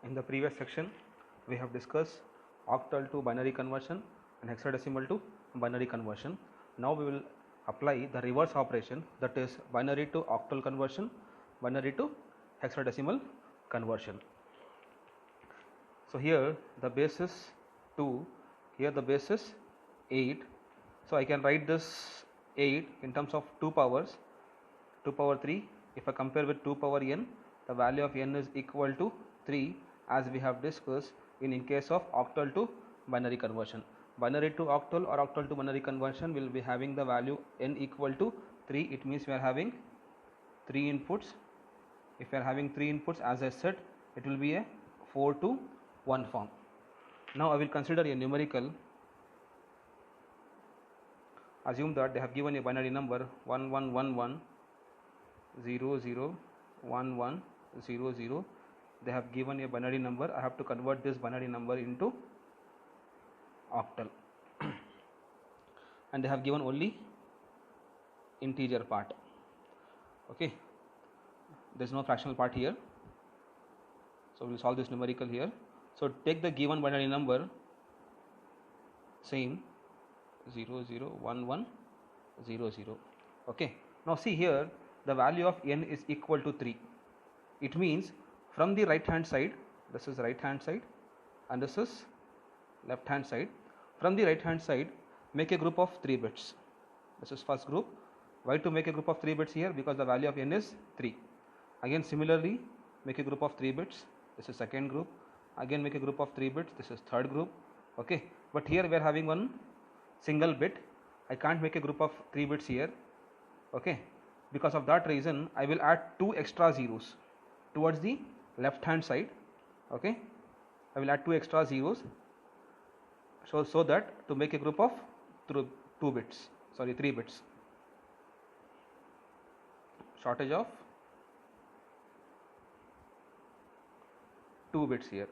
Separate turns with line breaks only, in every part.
In the previous section, we have discussed octal to binary conversion and hexadecimal to binary conversion. Now we will apply the reverse operation, that is binary to octal conversion, binary to hexadecimal conversion. So here the base is 2, here the base is 8. So I can write this 8 in terms of 2 powers, 2 power 3. If I compare with 2 power n, the value of n is equal to 3, as we have discussed in case of octal to binary conversion. Binary to octal or octal to binary conversion will be having the value n equal to 3. It means we are having 3 inputs. If we are having 3 inputs, as I said, it will be a 4 to 1 form. Now I will consider a numerical. Assume that they have given a binary number 1111 001100. They have given a binary number. I have to convert this binary number into octal and they have given only integer part. Okay, there is no fractional part here, so we will solve this numerical here. So take the given binary number, same 001100. okay, now see here the value of n is equal to 3. It means from the right hand side, this is right hand side and this is left hand side. From the right hand side, make a group of 3 bits. This is first group. Why to make a group of 3 bits here? Because the value of n is 3. Again similarly make a group of 3 bits. This is second group. Again make a group of 3 bits. This is third group. Okay, but here we are having one single bit. I can't make a group of 3 bits here. Okay, because of that reason I will add 2 extra zeros towards the left hand side. Okay, I will add 2 extra zeros so that to make a group of 3 bits. Shortage of 2 bits here.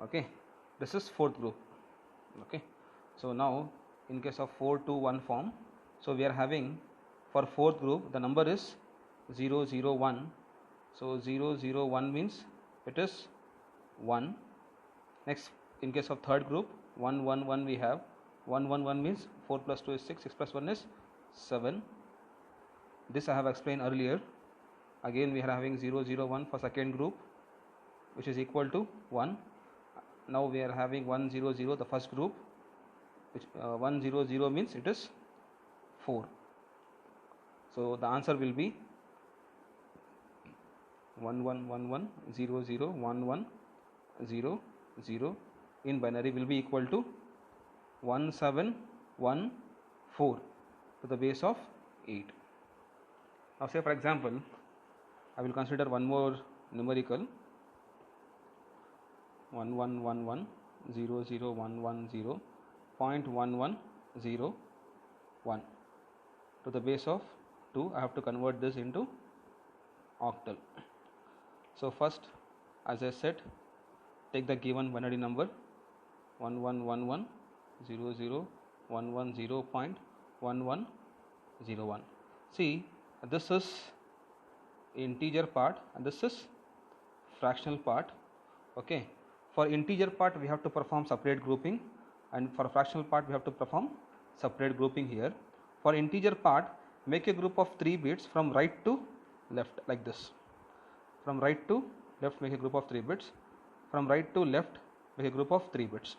Okay, this is fourth group. Okay, so now in case of 4 to 1 form, so we are having for fourth group the number is 001. So 001 means it is 1. Next, in case of third group 111 we have 111 means 4 plus 2 is 6, 6 plus 1 is 7. This I have explained earlier. Again we are having 001 for second group, which is equal to 1. Now we are having 100 the first group, which 100 means it is 4. So the answer will be 1111001100 in binary will be equal to 1714 to the base of 8. Now say for example I will consider one more numerical 111100.1101 to the base of 2. I have to convert this into octal. So first, as I said, take the given binary number 111100.1101. See, this is integer part and this is fractional part. Okay, for integer part we have to perform separate grouping, and for fractional part we have to perform separate grouping here. For integer part, make a group of 3 bits from right to left like this. From right to left make a group of 3 bits. From right to left make a group of 3 bits.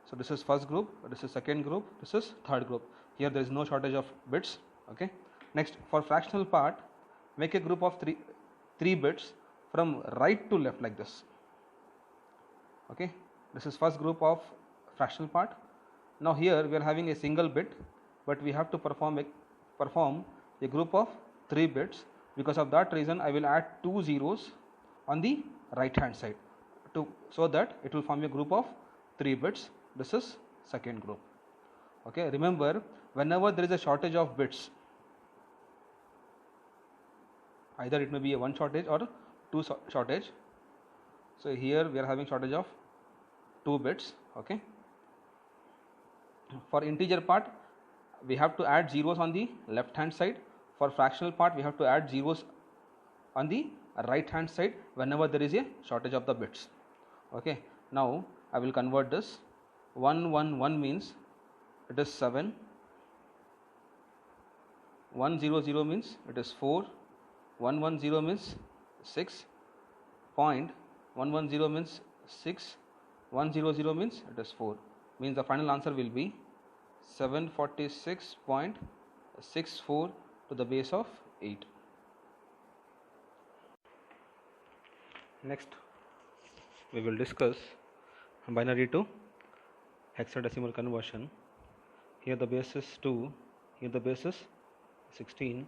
So this is first group, this is second group, this is third group. Here there is no shortage of bits. Okay. Next, for fractional part, make a group of 3 bits from right to left like this. Okay, this is first group of fractional part. Now here we are having a single bit, but we have to perform a group of 3 bits. Because of that reason I will add 2 zeros on the right hand side so that it will form a group of 3 bits. This is second group. Okay, remember, whenever there is a shortage of bits, either it may be a 1 shortage or 2 shortage. So here we are having shortage of 2 bits. Okay, for integer part we have to add zeros on the left hand side. For fractional part we have to add zeros on the right hand side whenever there is a shortage of the bits. Okay, now I will convert this. 111 means it is 7, 100 means it is 4, 110 means 6, 0.110 means 6, 100 means it is 4, means the final answer will be 746.64 to the base of 8. Next we will discuss binary to hexadecimal conversion. Here the base is 2, here the base is 16.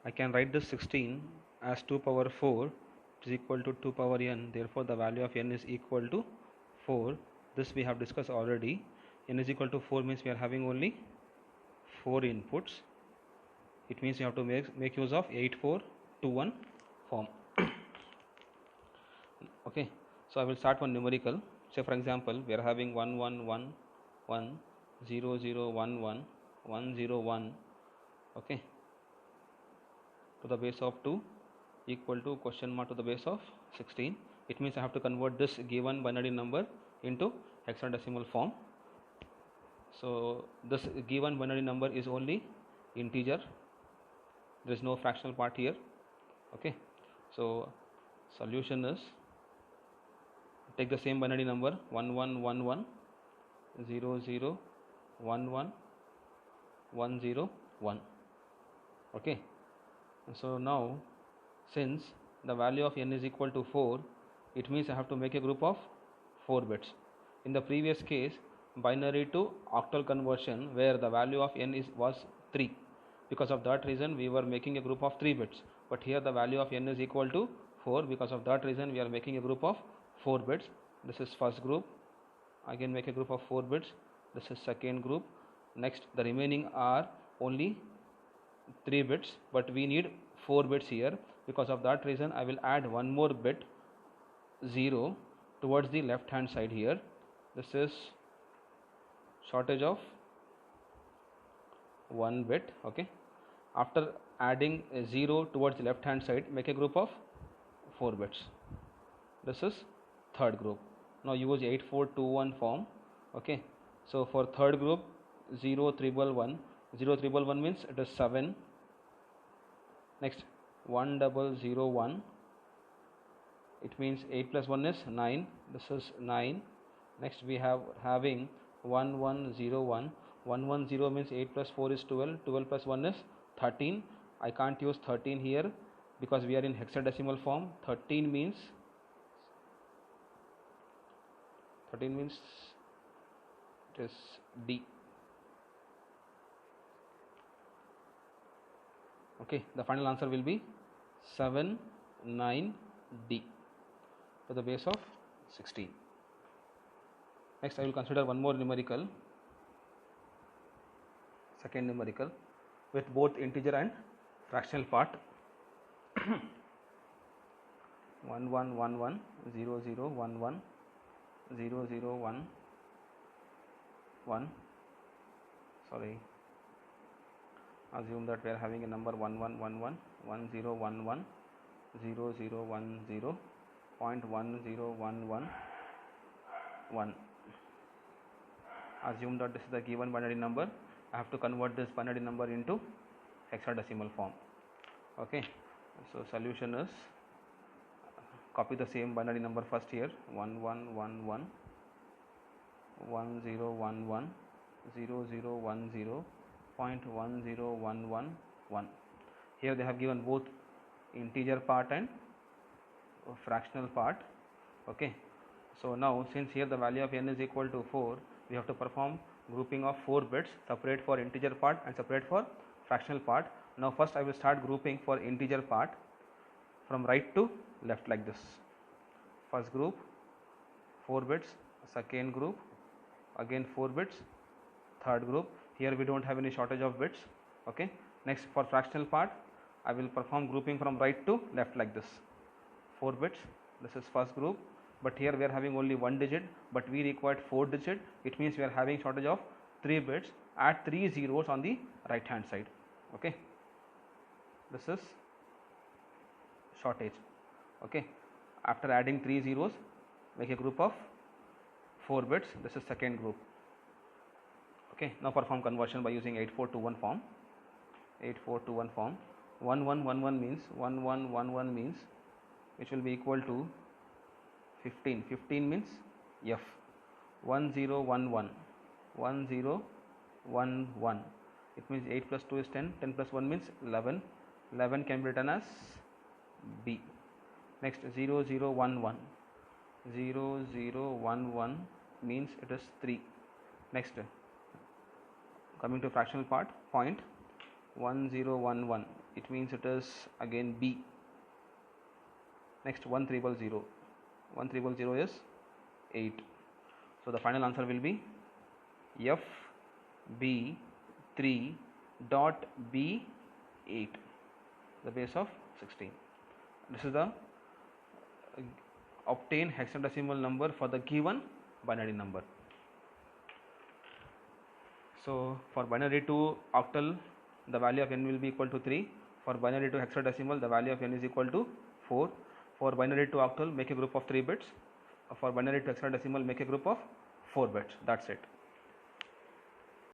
I can write this 16 as 2 power 4, which is equal to 2 power n. Therefore the value of n is equal to 4. This we have discussed already. N is equal to 4 means we are having only 4 inputs. It means you have to make use of 8421 form. Okay, so I will start one numerical. Say for example, we are having 1111, 0011, 101. Okay, to the base of 2 equal to question mark to the base of 16. It means I have to convert this given binary number into hexadecimal form. So this given binary number is only integer, there is no fractional part here. Okay, so solution is, take the same binary number 1111, 0011, 101. Okay, so now since the value of n is equal to 4, it means I have to make a group of 4 bits. In the previous case, binary to octal conversion, where the value of n was 3, because of that reason we were making a group of 3 bits, but here the value of n is equal to 4, because of that reason we are making a group of 4 bits. This is first group, again make a group of 4 bits. This is second group. Next the remaining are only 3 bits, but we need 4 bits here. Because of that reason I will add one more bit 0 towards the left hand side here. This is shortage of 1 bit. Okay, after adding a 0 towards the left hand side, make a group of 4 bits. This is third group. Now use 8421 form. Okay, so for third group 0311, 0311 means it is 7. Next 1001, it means 8 plus 1 is 9. This is 9. Next we have having 1101, 110 means 8 plus 4 is 12, 12 plus 1 is 13. I can't use 13 here because we are in hexadecimal form. 13 means it is D. Okay, the final answer will be 79D to the base of 16. Next I will consider one more numerical, second numerical, with both integer and fractional part. 1111, 0011, 0011, sorry, assume that we are having a number 1111, 1011, 0010, 0.1011, 1. Assume that this is the given binary number. I have to convert this binary number into hexadecimal form. Okay, so solution is, copy the same binary number first here, 1111, 1011, 0010, 0.10111. Here they have given both integer part and fractional part. Okay, so now since here the value of n is equal to 4, we have to perform grouping of 4 bits, separate for integer part and separate for fractional part. Now first I will start grouping for integer part from right to left like this. First group 4 bits, second group again 4 bits, third group, here we don't have any shortage of bits. Okay, next for fractional part I will perform grouping from right to left like this. 4 bits, this is first group, but here we are having only 1 digit, but we required 4 digit. It means we are having shortage of 3 bits. Add 3 zeros on the right hand side. Okay, this is shortage. Okay, after adding 3 zeros, make a group of 4 bits. This is second group. Okay, now perform conversion by using 8421 form. 8421 form. 1111 means 1111 means which will be equal to 15. 15 means F. 1011 1011. It means 8 plus 2 is 10. 10 plus 1 means 11. 11 can be written as B. Next 0011. 0011 means it is 3. Next, coming to fractional part, point 1011, it means it is again B. Next 1300. 1300 is 8. So the final answer will be FB3.B8, the base of 16. This is the obtain hexadecimal number for the given binary number. So for binary to octal, the value of n will be equal to 3. For binary to hexadecimal, the value of n is equal to 4. For binary to octal, make a group of 3 bits. For binary to hexadecimal, make a group of 4 bits. That's it.